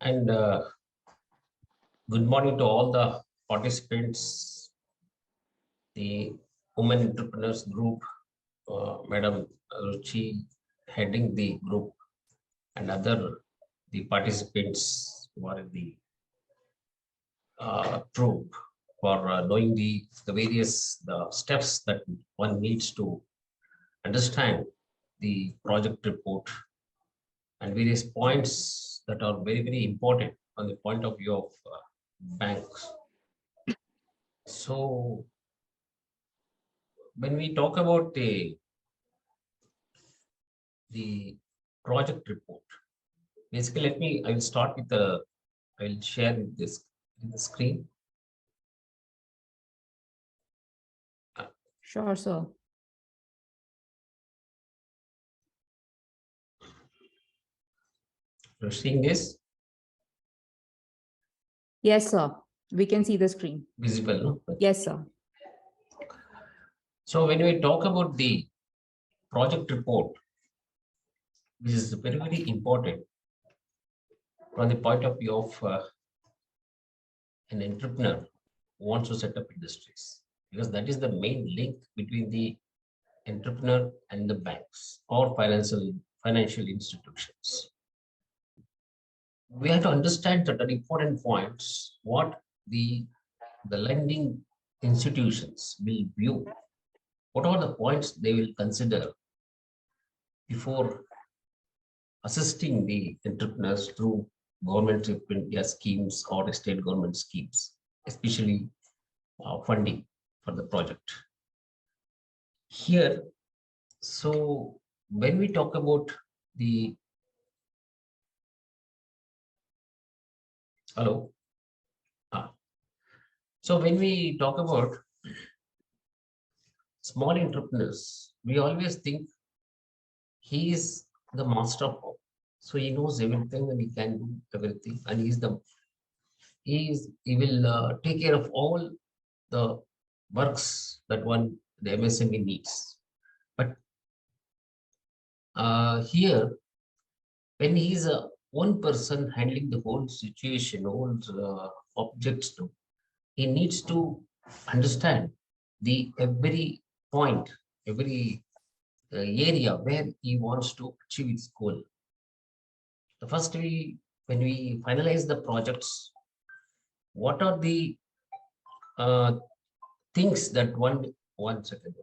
And good morning to all the participants, the Women Entrepreneurs Group, Madam Ruchi heading the group, and the participants who are in the group for knowing the various steps that one needs to understand the project report and various points that are very, very important on the point of view of banks. So when we talk about the project report, basically I will start with I will share this in the screen. Sure, sir. You're seeing this? Yes, sir. We can see the screen. Visible, no? Yes, sir. So when we talk about the project report, this is very, very important from the point of view of an entrepreneur who wants to set up industries, because that is the main link between the entrepreneur and the banks or financial institutions. We have to understand certain important points, what the lending institutions will view, what are the points they will consider before assisting the entrepreneurs through government of India schemes or state government schemes, especially funding for the project. Here, so when we talk about the hello. So when we talk about small entrepreneurs, we always think he is the master of all. So he knows everything and he can do everything, and he will take care of all the works that the MSME needs. But here, when he is one person handling the whole situation, all objects, he needs to understand every point, every area where he wants to achieve his goal. The first, when we finalize the projects, what are the things that one second.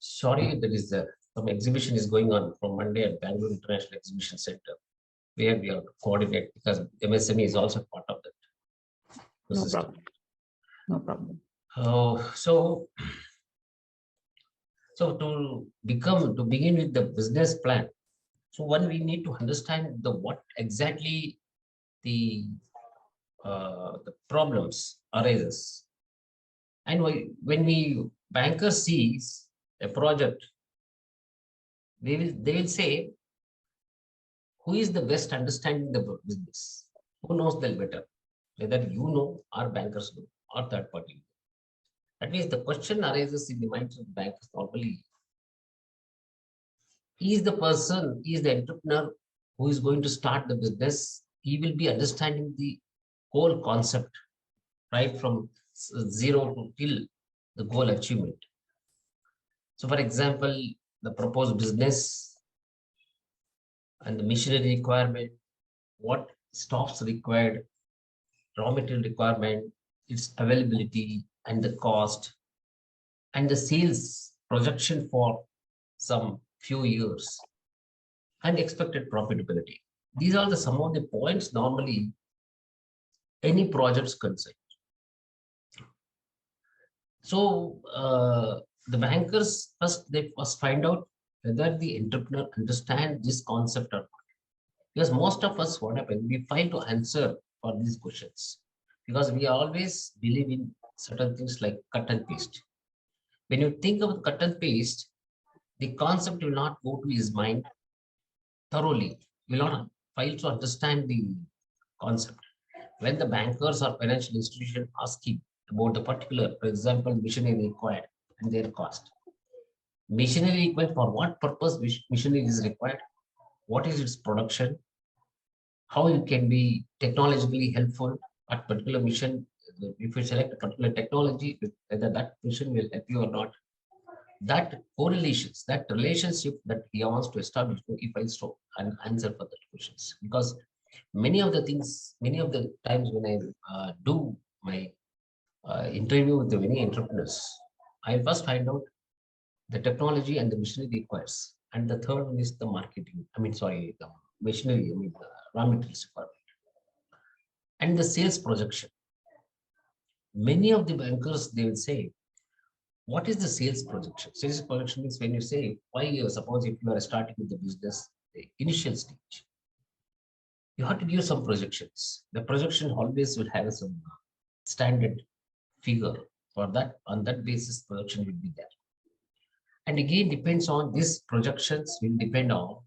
Sorry, there is some exhibition is going on from Monday at Bangalore International Exhibition Center, where we are coordinate, because MSME is also part of that. No problem. No problem. So to begin with the business plan, so one, we need to understand what exactly the problems arises, and when banker sees a project, they will say, who is the best understanding the business, who knows them better, whether you know or bankers know or third party. That means the question arises in the minds of bankers normally. He is the entrepreneur who is going to start the business. He will be understanding the whole concept, right from zero to till the goal achievement. So for example, the proposed business and the machinery requirement, what stocks required, raw material requirement, its availability and the cost, and the sales projection for some few years, and expected profitability. These are some of the points normally any projects concerned. So the bankers they first find out whether the entrepreneur understands this concept or not. Because most of us, what happens, we fail to answer for these questions because we always believe in certain things like cut and paste. When you think of cut and paste, the concept will not go to his mind thoroughly. He will not fail to understand the concept. When the bankers or financial institution ask him about the particular, for example, machinery required and their cost. Machinery required for what purpose machinery is required? What is its production? How it can be technologically helpful at particular mission. If you select a particular technology, whether that mission will help you or not. That correlations, that relationship that he wants to establish, if I stop and answer for that questions. Because many of the things, many of the times when I do my interview with the many entrepreneurs, I first find out the technology and the machinery requires. And the third one is the marketing. The machinery, the raw materials requirement. And the sales projection. Many of the bankers, they will say, what is the sales projection? Sales projection means when you say 5 years, suppose if you are starting with the business, the initial stage, you have to give some projections. The projection always will have some standard figure for that. On that basis, projection will be there. And again, depends on these projections will depend on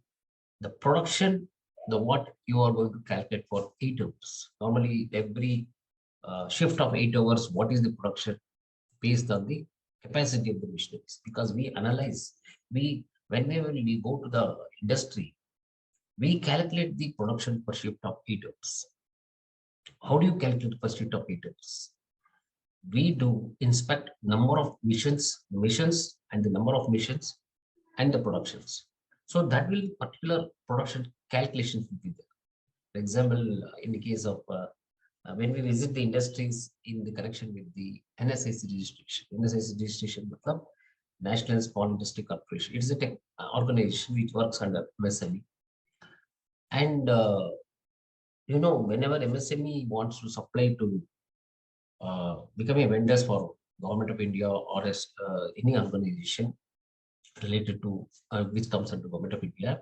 the production, the what you are going to calculate for 8 hours. Normally, every shift of 8 hours, what is the production based on the capacity of the machineries? Because we analyze, whenever we go to the industry, we calculate the production per shift of 8 hours. How do you calculate per shift of 8 hours? We do inspect number of missions and the number of missions and the productions. So that will particular production calculations will be there. For example, in the case of when we visit the industries in the connection with the NSIC registration, the National Small Industry Corporation. It is a tech organization which works under MSME. And whenever MSME wants to supply to become a vendors for Government of India or as any organization related to which comes under Government of India,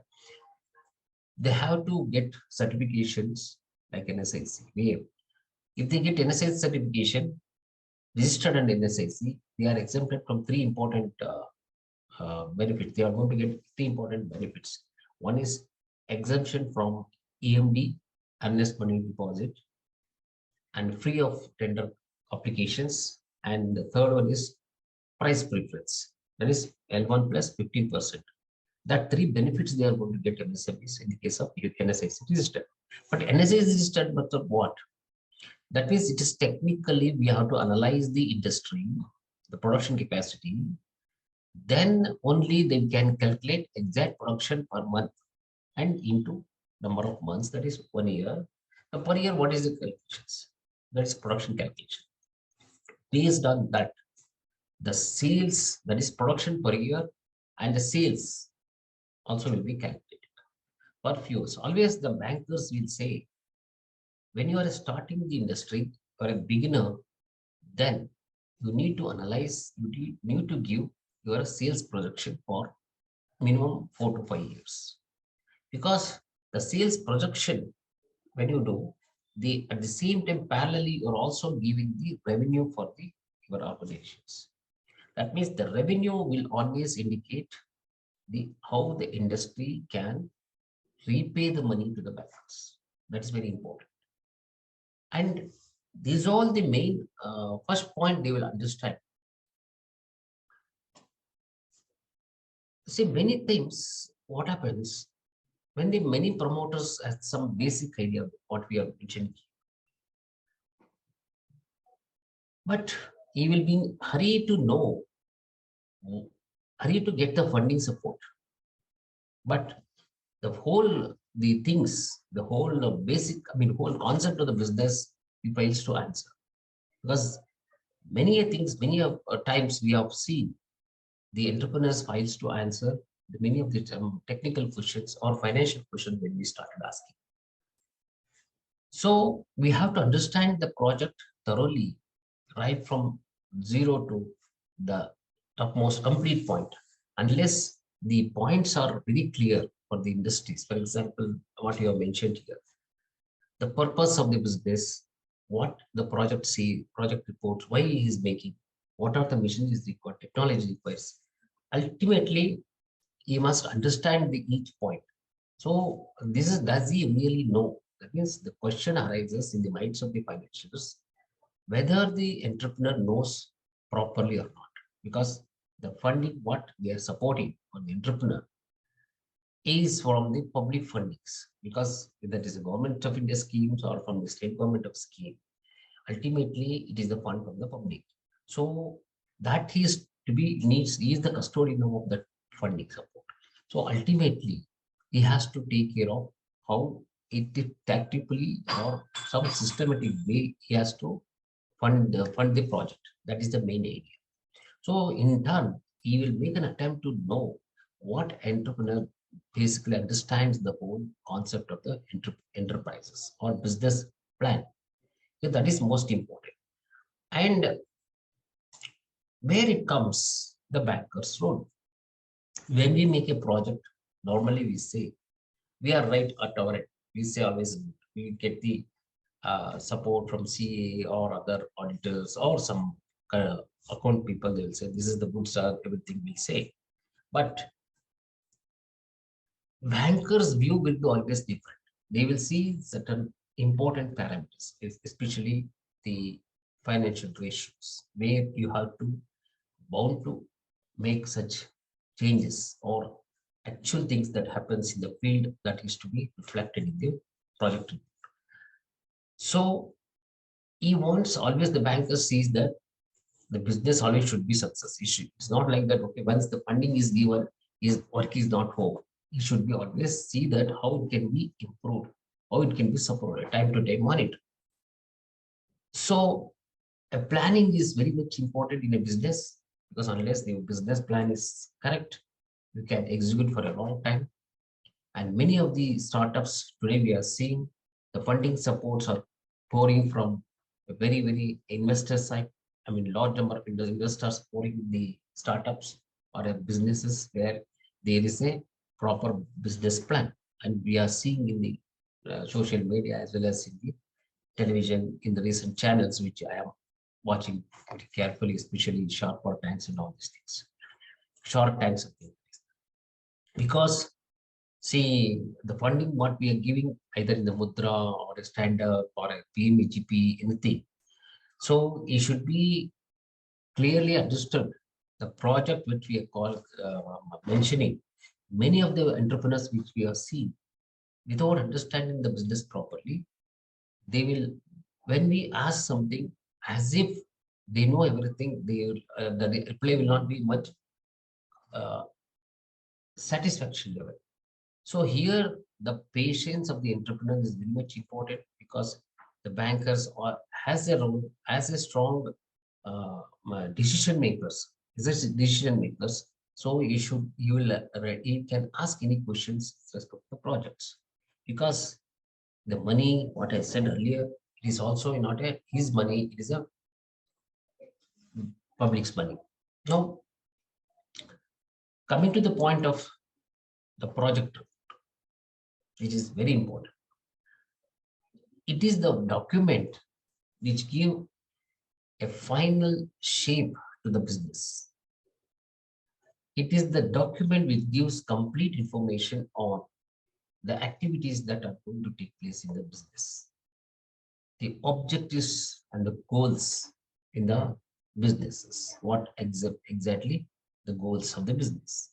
they have to get certifications like NSIC. If they get NSIC certification, registered under NSIC, they are exempted from 3 important benefits. They are going to get 3 important benefits. One is exemption from EMD, earnest money deposit, and free of tender applications. And the third one is price preference. That is L1 plus 15%. That 3 benefits they are going to get MSMEs in the case of NSIC registered. But NSIC is registered, but what? That means it is technically we have to analyze the industry, the production capacity. Then only they can calculate exact production per month and into number of months, that is 1 year. Now, per year, what is the calculations? That is production calculation. Based on that, the sales, that is production per year, and the sales also will be calculated per fuse. Always the bankers will say, when you are starting the industry or a beginner, then you need to analyze, you need to give your sales projection for minimum 4 to 5 years. Because the sales projection, when you do, at the same time, parallelly, you're also giving the revenue for your organizations. That means the revenue will always indicate how the industry can repay the money to the banks. That's very important. And these are all the main first point they will understand. See, many times what happens when the many promoters have some basic idea of what we are mentioning, but he will be in hurry to know, hurry to get the funding support. But the whole basic, whole concept of the business, he fails to answer. Because many times we have seen the entrepreneurs fails to answer many of the technical questions or financial questions when we started asking. So we have to understand the project thoroughly, right from zero to the topmost complete point. Unless the points are very clear for the industries, for example, what you have mentioned here, the purpose of the business, what the project reports, why he is making, what are the missions required, technology requires. Ultimately, he must understand the each point. So this is, does he really know? That means the question arises in the minds of the financiers whether the entrepreneur knows properly or not. Because the funding, what they are supporting for the entrepreneur is from the public fundings. Because if that is a government of India schemes or from the state government of scheme, ultimately it is the fund from the public. So that is to be needs, he is the custodian of that funding support. So ultimately he has to take care of how it tactically or some systematic way he has to fund the project. That is the main idea. So in turn, he will make an attempt to know what entrepreneur basically understands the whole concept of the enterprises or business plan. So that is most important. And where it comes, the banker's role. When we make a project, normally we say we are right at our end. We say always we get the support from CA or other auditors or some account people. They will say this is the good stuff, everything we say. But bankers' view will be always different. They will see certain important parameters, especially the financial ratios, where you have to bound to make such changes or actual things that happens in the field that is to be reflected in the project. So he wants always, the banker sees that the business always should be success issue. It's not like that, okay, once the funding is given, his work is not over. He should be always see that how it can be improved, how it can be supported, time to time monitored. So a planning is very much important in a business, because unless the business plan is correct, you can execute for a long time. And many of the startups today we are seeing the funding supports are pouring from a very investor side. I mean, large number of investors pouring the startups or businesses where there is a proper business plan. And we are seeing in the social media as well as in the television in the recent channels, which I am watching pretty carefully, especially in Shark Tanks and all these things. Shark Tanks, because see, the funding what we are giving either in the Mudra or a stand-up or a PMEGP, anything. So it should be clearly understood. The project which we are mentioning, many of the entrepreneurs which we have seen, without understanding the business properly, they will, when we ask something as if they know everything, the reply will not be much uh, satisfaction level. So here, the patience of the entrepreneur is very much important, because the bankers has a role as a strong decision makers. So you can ask any questions with respect to projects, because the money, what I said earlier, it is also not his money, it is a public's money. Now, coming to the point of the project, which is very important. It is the document which give a final shape to the business. It is the document which gives complete information on the activities that are going to take place in the business, the objectives and the goals in the businesses, what exactly the goals of the business.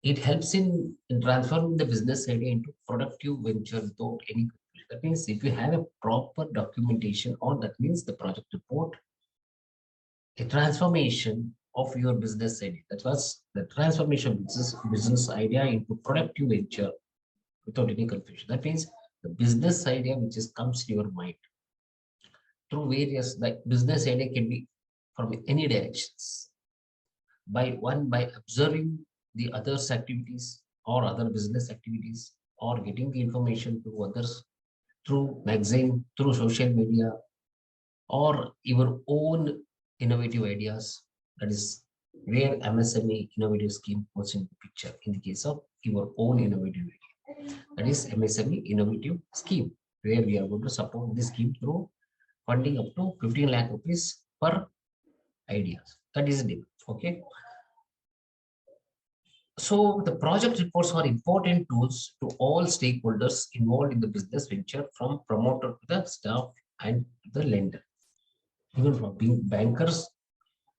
It helps in transforming the business idea into productive venture without any confusion. That means if you have a proper documentation, or that means the project report, a transformation of your business idea. That was the transformation of business idea into productive venture without any confusion. That means the business idea which comes to your mind through various, like business idea can be from any directions. By observing the others' activities or other business activities, or getting the information to others through magazine, through social media, or your own innovative ideas, That is where MSME innovative scheme comes into the picture in the case of your own innovative area. That is MSME innovative scheme, where we are going to support this scheme through funding up to 15 lakh rupees per ideas. That is the okay. So the project reports are important tools to all stakeholders involved in the business venture, from promoter to the staff and the lender. Even from being bankers,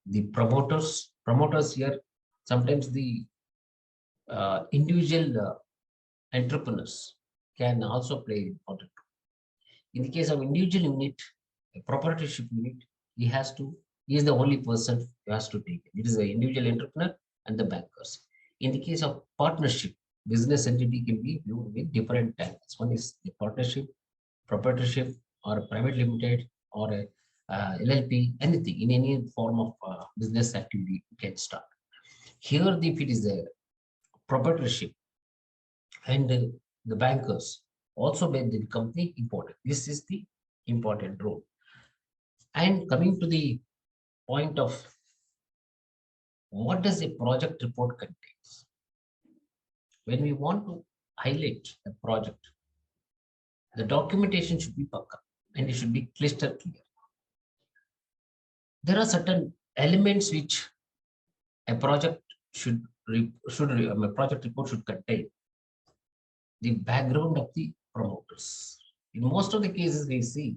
the promoters here, sometimes the individual entrepreneurs can also play an important role. In the case of individual unit, a proprietorship unit, he is the only person who has to take it. It is the individual entrepreneur and the bankers. In the case of partnership, business entity can be viewed with different types. One is the partnership, proprietorship, or a private limited, or a LLP, anything in any form of business activity you can start. Here, if it is a proprietorship and the bankers also made the company important. This is the important role. And coming to the point of what does a project report contains? When we want to highlight a project, the documentation should be pakka and it should be crystal clear. There are certain elements which a project a project report should contain. The background of the promoters. In most of the cases we see,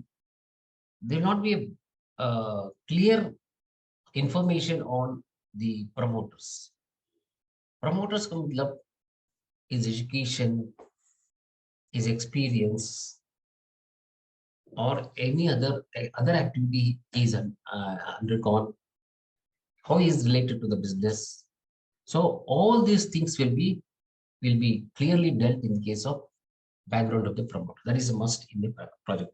there will not be a clear information on the promoters. Promoters come with love, his education, his experience, or any other activity is undergone, how he is related to the business. So all these things will be clearly dealt in the case of background of the promoter. That is a must in the project report.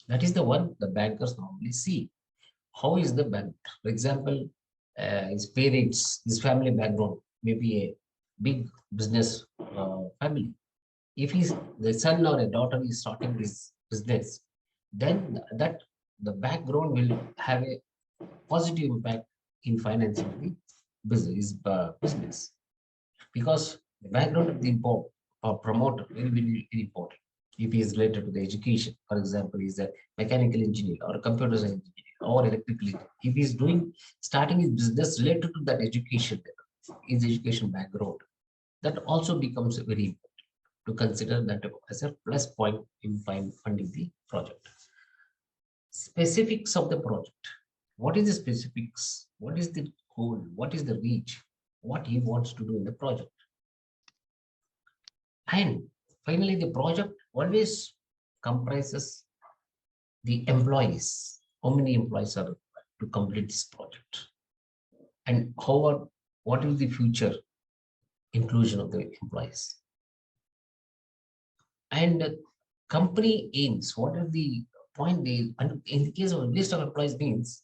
That is the one the bankers normally see. How is the bank? For example, his parents, his family background, maybe a big business family. If the son or a daughter is starting this business, then the background will have a positive impact in financing the business, because the background of the promoter will be very important. If he is related to the education, for example, he is a mechanical engineer or a computer science engineer or electrical engineer. If he is starting his business related to that education, his education background, that also becomes very important to consider that as a plus point in funding the project. Specifics of the project. What is the specifics? What is the goal? What is the reach? What he wants to do in the project? And finally, the project always comprises the employees. How many employees are required to complete this project? And what is the future inclusion of the employees? And company aims, what are the point is, and in the case of a list of employees means,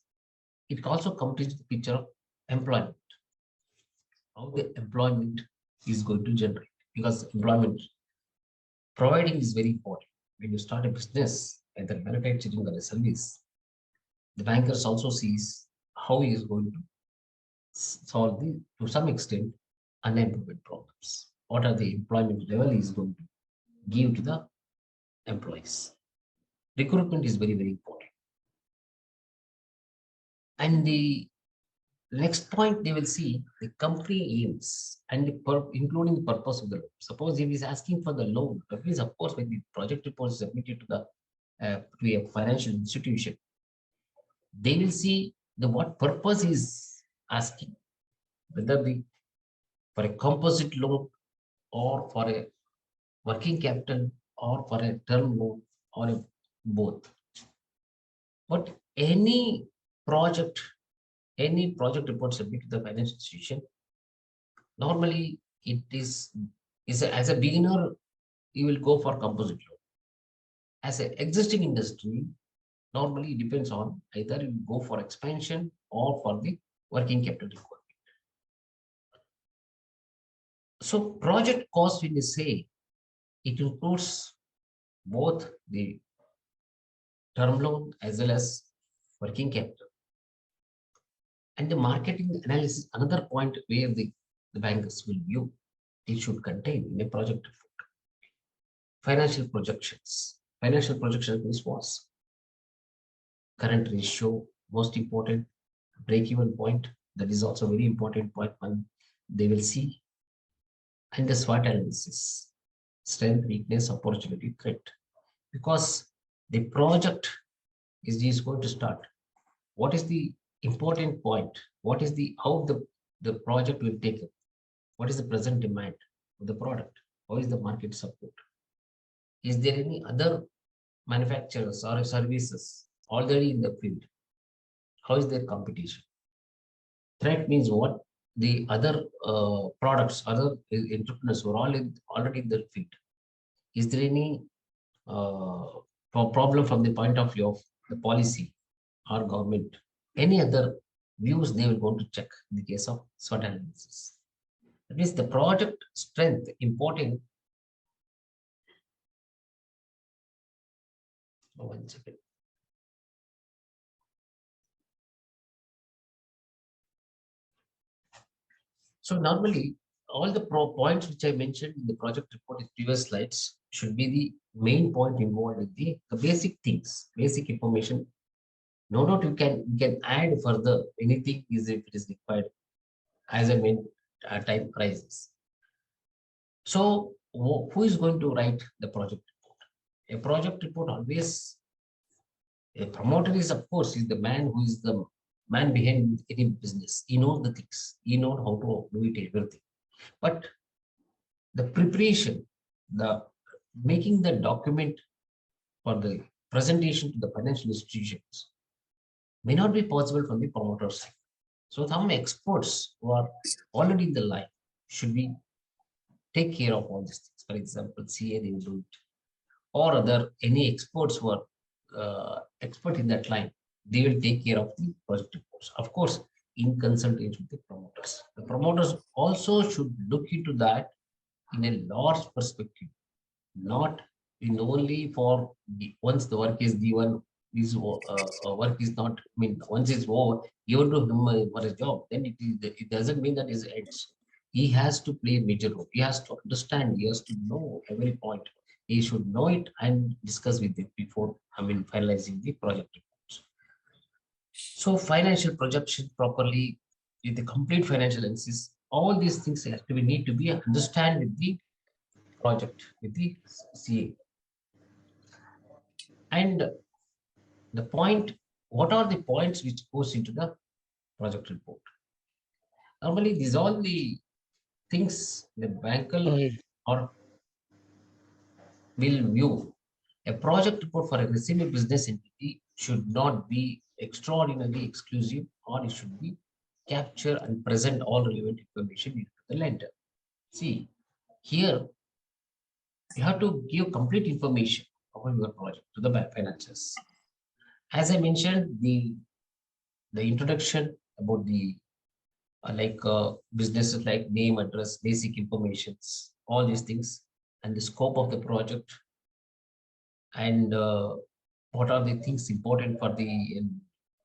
it also completes the picture of employment. How the employment is going to generate, because employment providing is very important. When you start a business, either manufacturing or a service, the bankers also sees how he is going to solve to some extent, unemployment problems. What are the employment level he is going to give to the employees? Recruitment is very, very important. And the next point, they will see the company aims and including the purpose of the loan. Suppose if he is asking for the loan, that means, of course, when the project report is submitted to a financial institution, they will see what purpose is asking, whether for a composite loan or for a working capital or for a term loan or both. But any project report submitted to the financial institution, normally it is as a beginner, you will go for composite loan. As an existing industry, normally it depends on either you go for expansion or for the working capital requirement. So project cost, when you say, it includes both the term loan as well as working capital. And the marketing analysis, another point where the bankers will view, it should contain in a project report. Financial projections. Financial projection is was current ratio, most important, break-even point. That is also very important point one they will see. And the SWOT analysis, strength, weakness, opportunity, threat. Because the project is going to start. What is the important point? What is the how the project will take it? What is the present demand of the product? How is the market support? Is there any other manufacturers or services already in the field? How is their competition? Threat means what? The other products, other entrepreneurs who are already in the field. Is there any problem from the point of view of the policy or government? Any other views they will go to check in the case of SWOT analysis. That means the project strength important. Oh, 1 second. So normally all the points which I mentioned in the project report in previous slides should be the main point involved with the basic things, basic information. No doubt you can add further anything is if it is required as a main time arises. So who is going to write the project report? A project report always, a promoter is of course is the man who is the man behind any business. He knows the things. He knows how to do it everything. But the preparation, the making the document for the presentation to the financial institutions may not be possible from the promoter side. So some experts who are already in the line should be take care of all these things. For example, CA they will do it, or other any experts who are expert in that line, they will take care of the project reports. Of course, in consultation with the promoters. The promoters also should look into that in a large perspective, not in only for once the work is given, this work is not, I mean, once it's over, given to him for his job, then it doesn't mean that it ends. He has to play a major role. He has to understand, he has to know every point. He should know it and discuss with it before, I mean, finalizing the project reports. So financial projection properly, with the complete financial analysis, all these things have to be need to be understand with the project, with the CA. And the point, what are the points which goes into the project report? Normally, these all the things the banker or will view. A project report for a SME business entity should not be extraordinarily exclusive, or it should be capture and present all relevant information into the lender. See, here you have to give complete information about your project to the financiers. As I mentioned, the introduction about the businesses like name, address, basic informations, all these things, and the scope of the project, and what are the things important for the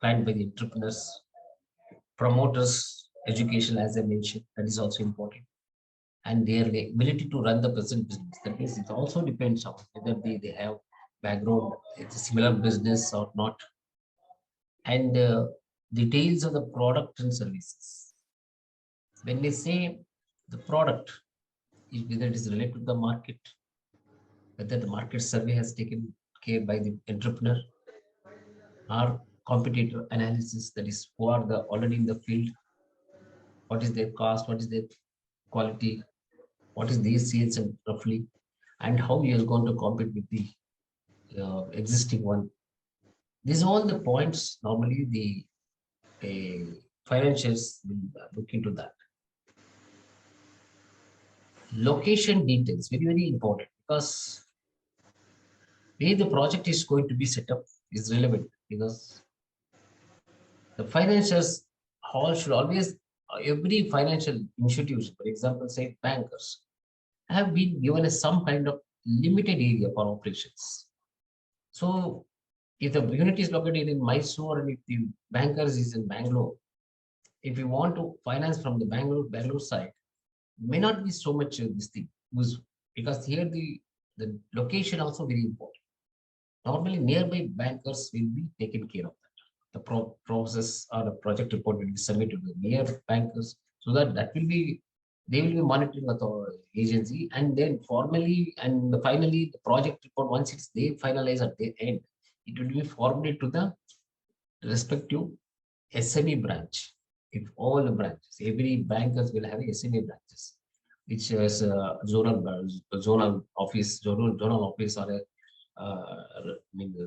planned by the entrepreneurs, promoters, education, as I mentioned, that is also important, and their ability to run the present business. That means it also depends on whether they have background, it's a similar business or not, and details of the product and services. When we say the product, whether it is related to the market, whether the market survey has taken care by the entrepreneur, or competitor analysis, that is who are the already in the field, what is their cost, what is their quality, what is their sales and roughly, and how you are going to compete with the existing one. These are all the points normally the financials will look into that. Location details, very important, because where the project is going to be set up is relevant, because the financiers hall should always, every financial institution, for example, say bankers, have been given some kind of limited area for operations. So if the unit is located in Mysore and if the bankers is in Bangalore, if you want to finance from the Bangalore side, may not be so much this thing because here the location also very important. Normally, nearby bankers will be taken care of that. The process or the project report will be submitted to the near bankers, so that will be they will be monitoring agency, and then formally and finally the project report, once it's they finalize at their end, it will be forwarded to the respective SME branch. If all the branches, every bankers will have SME branches, which is a zonal office, zonal office, or a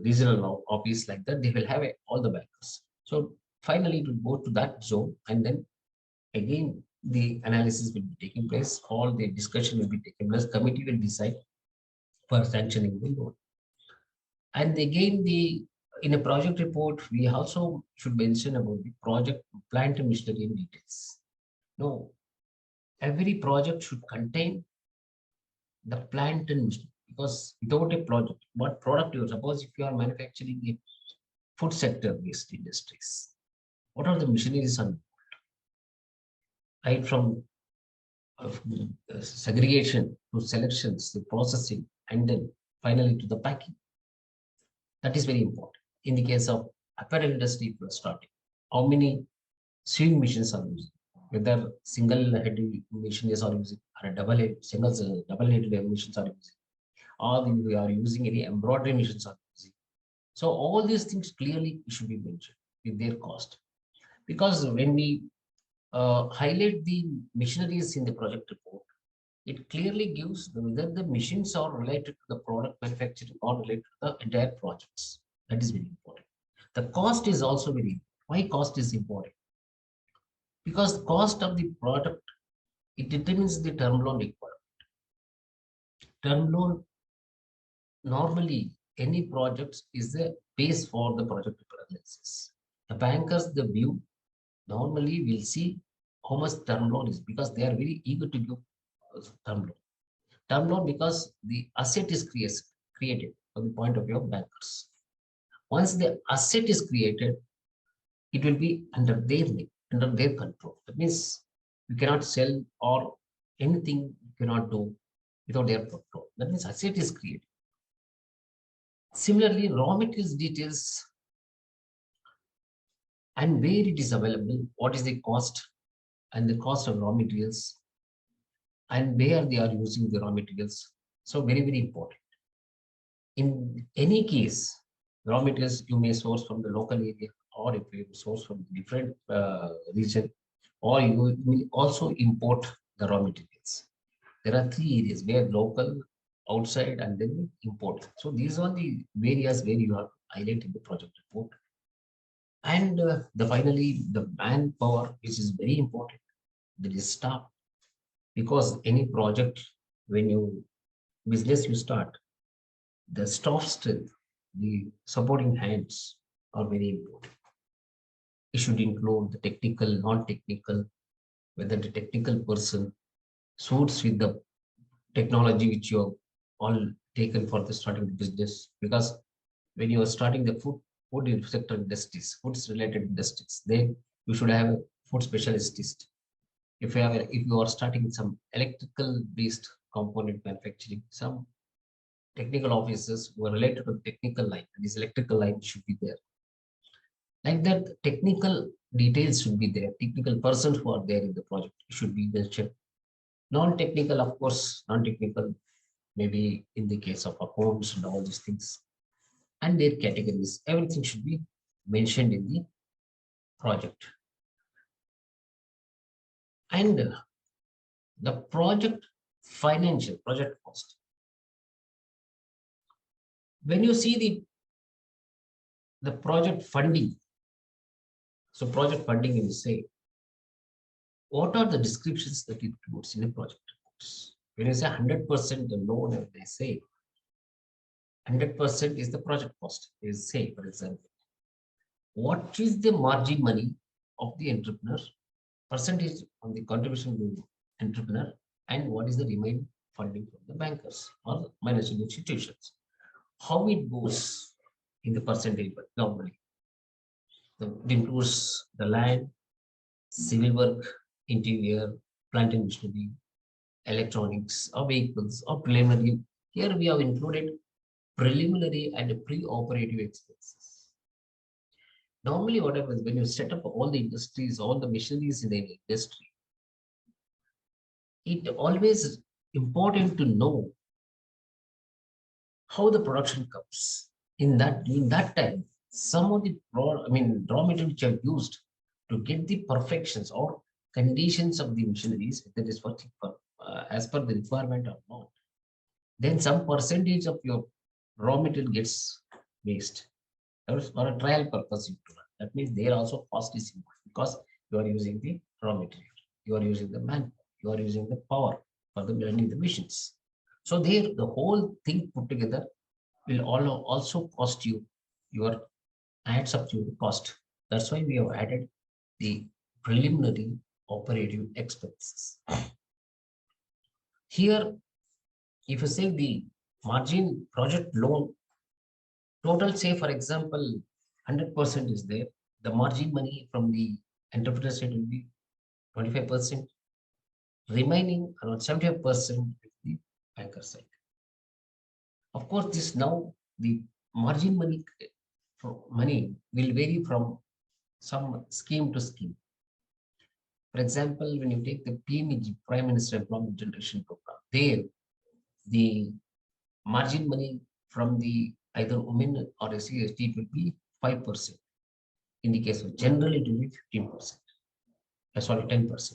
regional office like that. They will have all the bankers. So finally, it will go to that zone, and then again the analysis will be taking place. All the discussion will be taken place. Committee will decide for sanctioning the loan. And again, in a project report, we also should mention about the project plant and machinery in details. No, every project should contain the plant and machinery, because without a project, what product you suppose if you are manufacturing a food sector based industries, what are the machineries on, right from segregation to selections, the processing, and then finally to the packing. That is very important. In the case of apparel industry, if you are starting, how many sewing machines are using, whether single-headed machines are using, or double-headed machines are using, or we are using any embroidery machines are using. So all these things clearly should be mentioned with their cost, because when we highlight the machineries in the project report, it clearly gives whether the machines are related to the product manufacturing or related to the entire projects. That is very important. The cost is also very important. Why cost is important? Because the cost of the product, it determines the term loan requirement. Term loan, normally any project is the base for the project analysis. The bankers, the view normally will see how much term loan is, because they are very eager to give term loan. Term loan because the asset is created from the point of view of bankers. Once the asset is created, it will be under their control. That means you cannot sell or anything you cannot do without their control. That means asset is created. Similarly, raw materials details and where it is available, what is the cost and the cost of raw materials, and where they are using the raw materials. So very, very important. In any case, raw materials you may source from the local area, or if you source from different region, or you will also import the raw materials. There are three areas where local, outside, and then import. So these are the areas where you have highlighted the project report. And finally, the manpower, which is very important. There is staff, because any project, when you business you start, the staff strength, the supporting hands are very important. It should include the technical, non-technical, whether the technical person suits with the technology which you have all taken for the starting the business. Because when you are starting the food sector industries, foods related industries, then you should have a food specialist. If you are starting some electrical based component manufacturing, some technical officers who are related to the technical line, and this electrical line should be there. Like that, technical details should be there. Technical persons who are there in the project should be mentioned. Non-technical, of course, non-technical, maybe in the case of accounts and all these things, and their categories, everything should be mentioned in the project. And the project financial, project cost. When you see the project funding, so project funding, you say, what are the descriptions that it includes in a project reports? When you say 100% the loan, they say 100% is the project cost. They say, for example, what is the margin money of the entrepreneur, percentage on the contribution to the entrepreneur, and what is the remaining funding from the bankers or financial institutions? How it goes in the percentage, but normally it includes the land, civil work, interior, plant and machinery, electronics, or vehicles, or preliminary. Here we have included preliminary and pre-operative expenses. Normally, what happens when you set up all the industries, all the machineries in the industry, it always important to know how the production comes. In that time, some of the raw material which are used to get the perfections or conditions of the machineries, that is working for as per the requirement or not, then some percentage of your raw material gets waste. That is for a trial purpose. That means there also cost is involved because you are using the raw material, you are using the man, you are using the power for the running the machines. So there, the whole thing put together will also cost you your adds up to the cost. That's why we have added the preliminary operative expenses. Here, if you say the margin project loan, total say for example, 100% is there. The margin money from the entrepreneur side will be 25%. Remaining around 75% with the banker side. Of course, this now the margin money will vary from some scheme to scheme. For example, when you take the PMEG, Prime Minister Employment Generation Program, there the margin money from the either women or SC/ST will be 5%. In the case of general, it will be 15%. Sorry, 10%.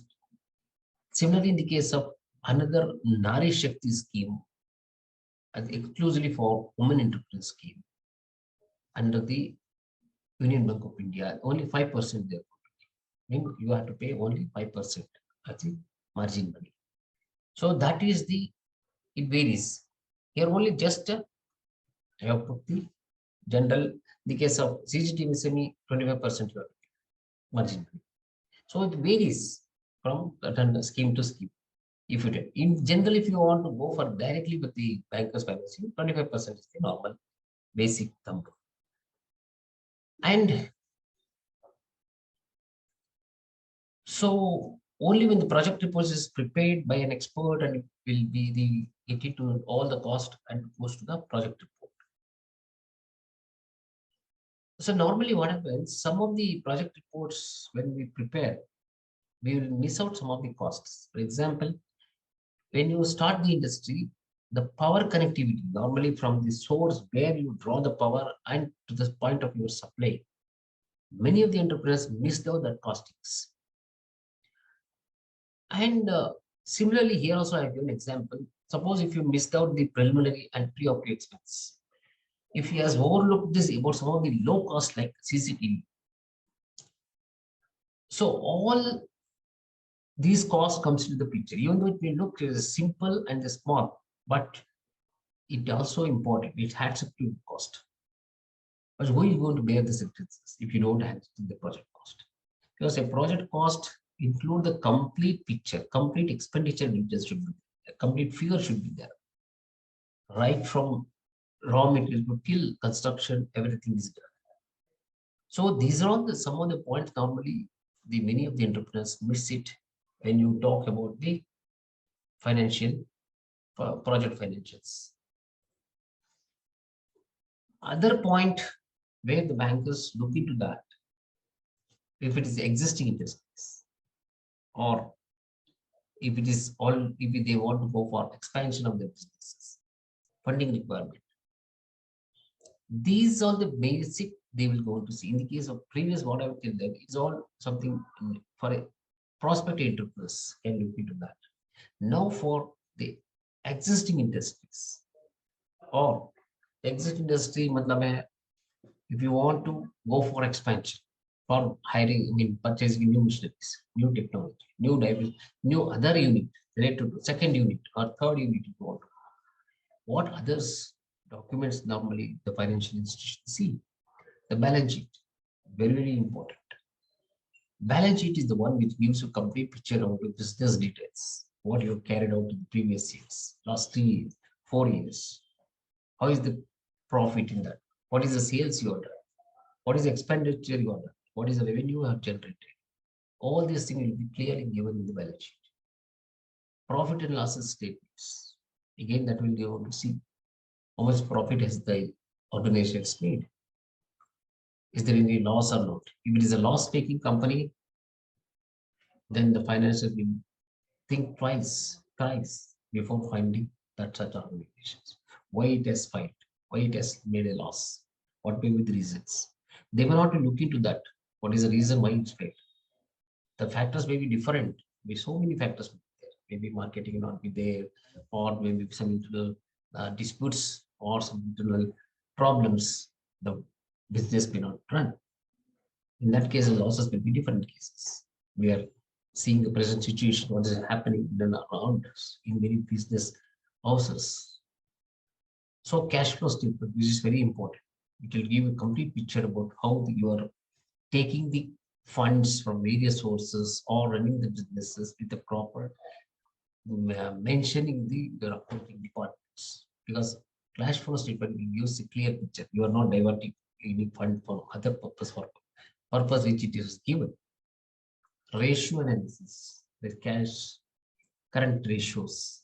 Similarly, in the case of another Nari Shakti scheme, exclusively for women entrepreneur scheme, under the Union Bank of India, only 5% there. Mean you have to pay only 5% as the margin money. So that is it varies. Here only just I have put the general. In the case of CGT MSME, 25% margin money. So it varies from scheme to scheme. If you did. In general, if you want to go for directly with the bankers financing, 25% is the normal basic thumb. And so only when the project report is prepared by an expert and it will be get into all the cost and goes to the project report. So normally what happens, some of the project reports when we prepare, we will miss out some of the costs. For example, when you start the industry, the power connectivity, normally from the source where you draw the power and to the point of your supply, many of the entrepreneurs missed out that costings. And similarly, here also I have given an example. Suppose if you missed out the preliminary and pre-operative expense, if he has overlooked this about some of the low cost like CCTV, so all these costs comes into the picture. Even though it may look simple and small, but it also important. It adds up to the cost. But who is going to bear this expenses if you don't have the project cost? Because a project cost include the complete picture, complete expenditure details should be there, complete figure should be there. Right from raw material till construction, everything is done. So these are all some of the points normally many of the entrepreneurs miss it when you talk about the financial project financials. Other point where the bankers look into that, if it is existing industries or if it is if they want to go for expansion of their businesses, funding requirement. These are the basic they will go to see. In the case of previous what I've said, that it's all something for a prospective entrepreneurs can look into that. Now for the existing industries or existing industry, if you want to go for expansion, for hiring, purchasing new machineries, new technology, new diversity, new other unit related to second unit or third unit, if you want to. What others documents normally the financial institution see? The balance sheet, very, very important. Balance sheet is the one which gives you a complete picture of your business details, what you have carried out in the previous years, last 3 years, 4 years. How is the profit in that? What is the sales you have done? What is the expenditure you have done? What is the revenue you have generated? All these things will be clearly given in the balance sheet. Profit and losses statements. Again, that will give to see how much profit has the organization made. Is there any loss or not? If it is a loss-making company, then the financier will think twice before finding that such organizations. Why it has failed? Why it has made a loss? What may be the reasons? They may not look into that. What is the reason why it's failed? The factors may be different. Maybe so many factors may be there. Maybe marketing will not be there, or maybe some internal disputes or some internal problems. The business may not run. In that case, the losses will be different cases. We are seeing the present situation, what is happening around us in many business houses. So cash flow statement, which is very important. It will give a complete picture about how you are taking the funds from various sources or running the businesses with the proper mentioning the accounting departments. Because cash flow statement will give a clear picture. You are not diverting any fund for other purpose which it is given. Ratio analysis, the cash current ratios,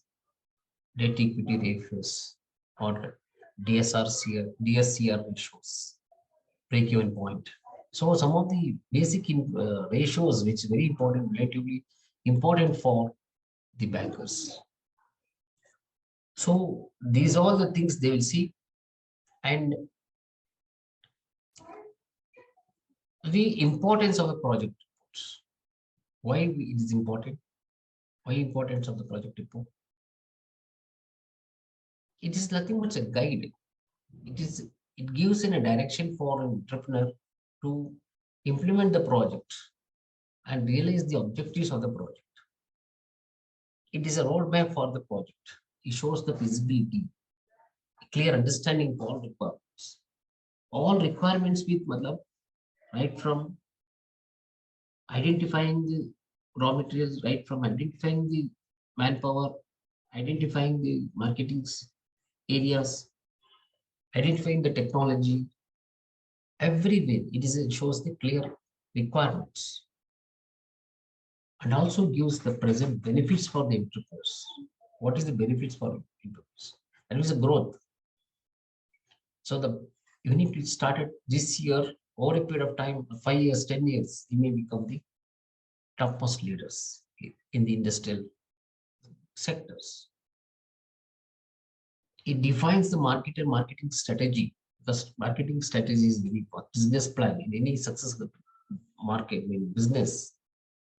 debt equity ratios, or DSCR ratios, break-even point. So some of the basic ratios which are very important, relatively important for the bankers. So these are all the things they will see, and the importance of a project reports. Why it is important? Why importance of the project report? It is nothing but a guide. It gives in a direction for an entrepreneur to implement the project and realize the objectives of the project. It is a roadmap for the project. It shows the feasibility, clear understanding of all requirements. All requirements with matlab, right from identifying the raw materials, right from identifying the manpower, identifying the marketing areas, identifying the technology. Everywhere it shows the clear requirements and also gives the present benefits for the entrepreneurs. What is the benefits for entrepreneurs? That is the growth. So the even if it started this year, over a period of time, 5 years, 10 years, he may become the topmost leaders in the industrial sectors. It defines the market and marketing strategy, because marketing strategy is very important. Business plan in any successful market, in business,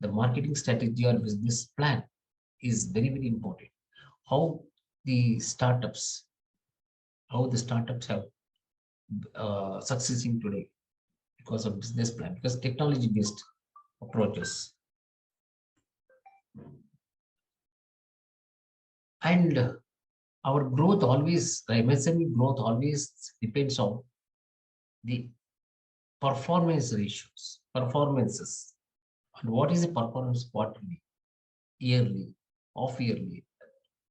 the marketing strategy or business plan is very, very important. How the startups have succeeding today because of business plan, because technology based approaches. And our growth always, MSME growth always depends on the performance ratios, performances. And what is the performance quarterly, yearly, off yearly?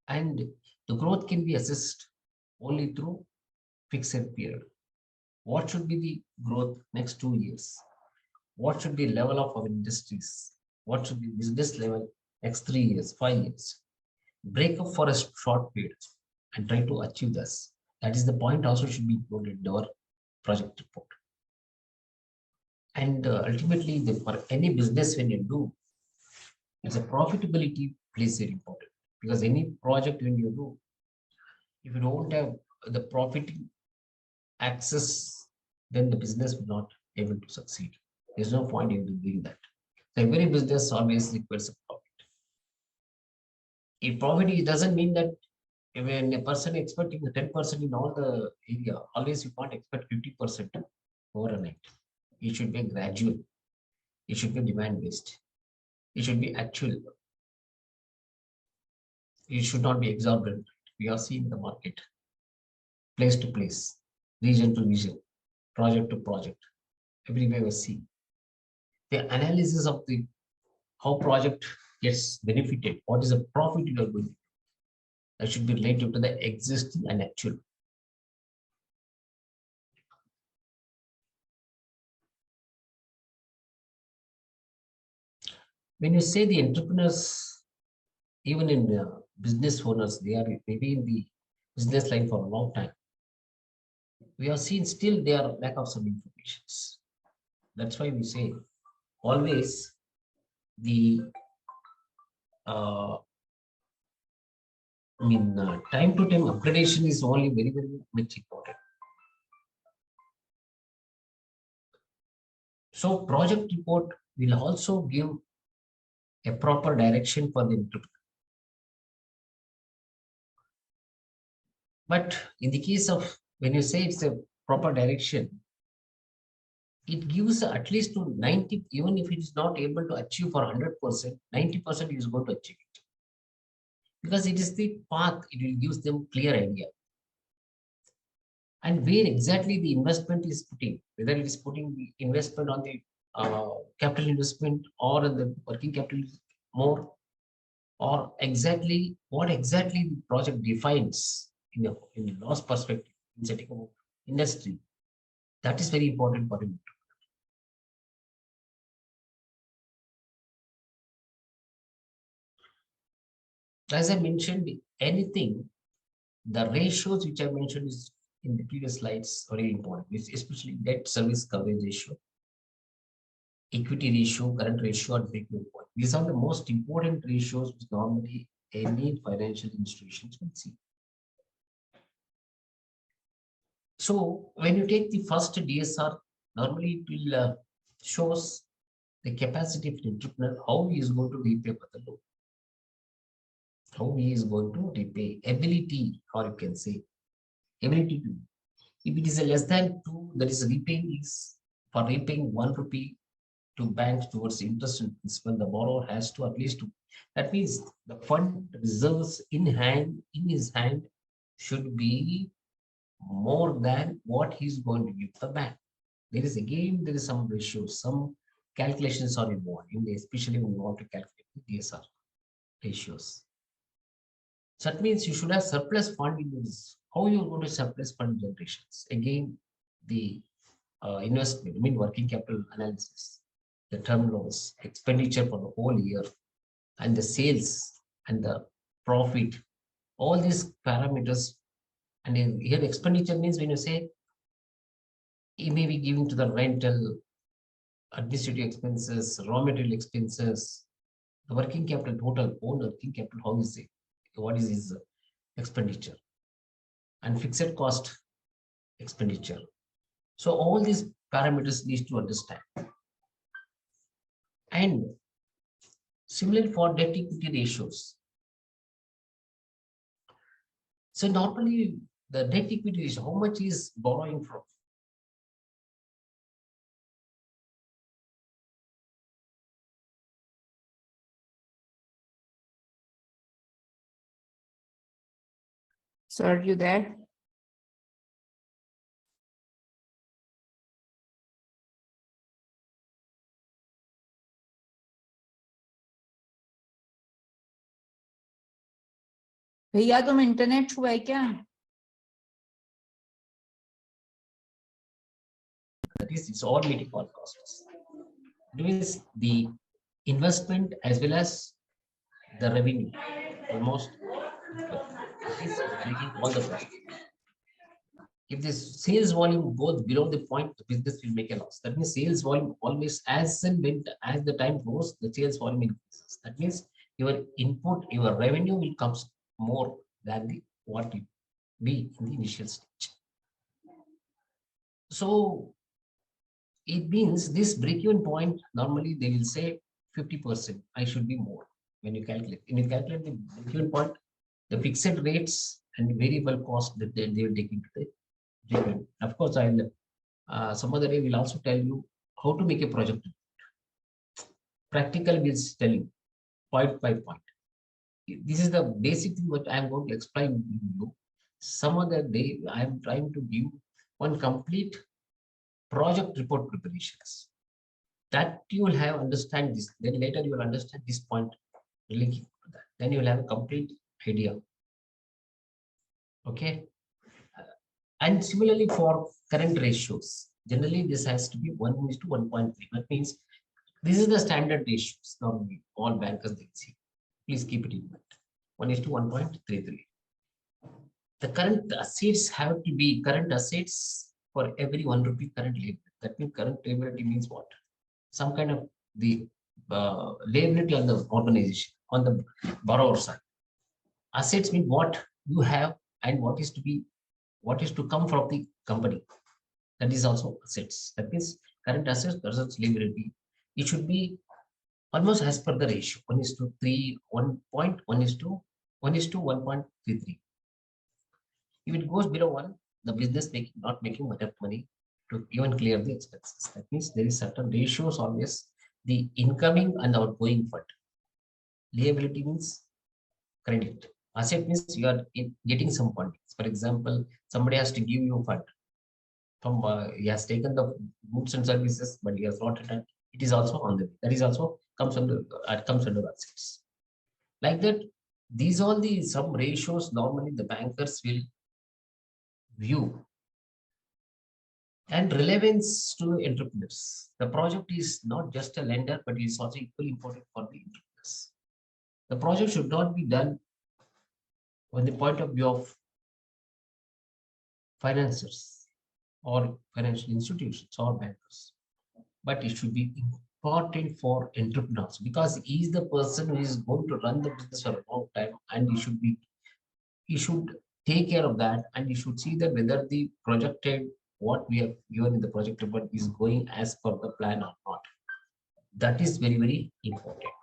And the growth can be assessed only through fixed period. What should be the growth next 2 years? What should be level of our industries? What should be business level next 3 years, 5 years? Break up for a short period and try to achieve this. That is the point also should be included in our project report. And ultimately, for any business when you do, it's a profitability plays very important, because any project when you do, if you don't have the profit access, then the business will not able to succeed. There's no point in doing that. So every business always requires a profit. If profit, it doesn't mean that when a person expecting the 10% in all the area, always you can't expect 50% overnight. It should be gradual. It should be demand based. It should be actual. It should not be exorbitant. We are seeing the market, place to place, region to region, project to project. Everywhere we see the analysis of the how project gets benefited. What is the profit you are going? That should be related to the existing and actual. When you say the entrepreneurs, even in business owners, they are maybe in the business line for a long time. We have seen still there are lack of some informations. That's why we say always the time to time upgradation is only very, very much important. So project report will also give a proper direction for the entrepreneur. But in the case of when you say it's a proper direction, it gives at least to 90, even if it is not able to achieve for 100%, 90% is going to achieve it. Because it is the path, it will give them clear idea. And where exactly the investment is putting, whether it is putting the investment on the capital investment or on the working capital more, or exactly what exactly the project defines in a loss perspective in setting up industry. That is very important for him. As I mentioned, anything, the ratios which I mentioned is in the previous slides are very important, especially debt service coverage ratio, equity ratio, current ratio, and break-even point. These are the most important ratios which normally any financial institutions will see. So when you take the first DSR, normally it will shows the capacity of the entrepreneur, how he is going to repay for the loan, how he is going to repay, ability, or you can say ability to. If it is a less than 2, that is repaying is for repaying 1 rupee to banks towards interest and principal, the borrower has to at least 2. That means the fund reserves in his hand should be more than what he's going to give the bank. There is some ratios, some calculations are involved, especially when you want to calculate the DSR ratios. So that means you should have surplus fund in this. How you are going to surplus fund generations? Again, the investment, working capital analysis, the term loans, expenditure for the whole year, and the sales and the profit, all these parameters. And here expenditure means when you say it may be given to the rental, administrative expenses, raw material expenses, the working capital total, own working capital, how is it? What is his expenditure? And fixed cost expenditure. So all these parameters need to understand. And similarly for debt equity ratios. So normally the debt equity ratio, how much is borrowing from? So are you there? भैया तुम internet छुआ है क्या? That is, it's all meeting all costs. It means the investment as well as the revenue, almost is making all the costs. If this sales volume goes below the point, the business will make a loss. That means sales volume always, as the time goes, the sales volume increases. That means your input, your revenue will come more than what it be in the initial stage. So it means this break-even point, normally they will say 50%, I should be more when you calculate. When you calculate the break-even point, the fixed rates and variable cost that they will take into the break-even. Of course, I'll some other day will also tell you how to make a project. Practical means telling point by point. This is the basic thing what I am going to explain to you. Some other day I am trying to give one complete project report preparations. That you will have understand this. Then later you will understand this point linking to that. Then you will have a complete idea. Okay. And similarly for current ratios, generally this has to be 1:1.3. That means This is the standard ratios. Normally, all bankers they see. Please keep it in mind. 1:1.33. The current assets have to be current assets for every 1 rupee current liability. That means current liability means what? Some kind of the liability on the organization, on the borrower side. Assets mean what you have and what is to come from the company. That is also assets. That means current assets versus liability. It should be almost as per the ratio. 1:3, 1:1.33. If it goes below 1, the business not making much of money to even clear the expenses. That means there is certain ratios always, the incoming and outgoing fund. Liability means credit. Asset means you are getting some fund. For example, somebody has to give you fund. From he has taken the goods and services, but he has not returned. It is also on the way. That is also comes under assets. Like that, these all the some ratios normally the bankers will view. And relevance to entrepreneurs. The project is not just a lender, but it is also equally important for the entrepreneurs. The project should not be done from the point of view of financiers or financial institutions or bankers, but it should be important for entrepreneurs because he is the person who is going to run the business for a long time, and he should take care of that, and he should see that whether the projected what we have given in the project report is going as per the plan or not. That is very, very important.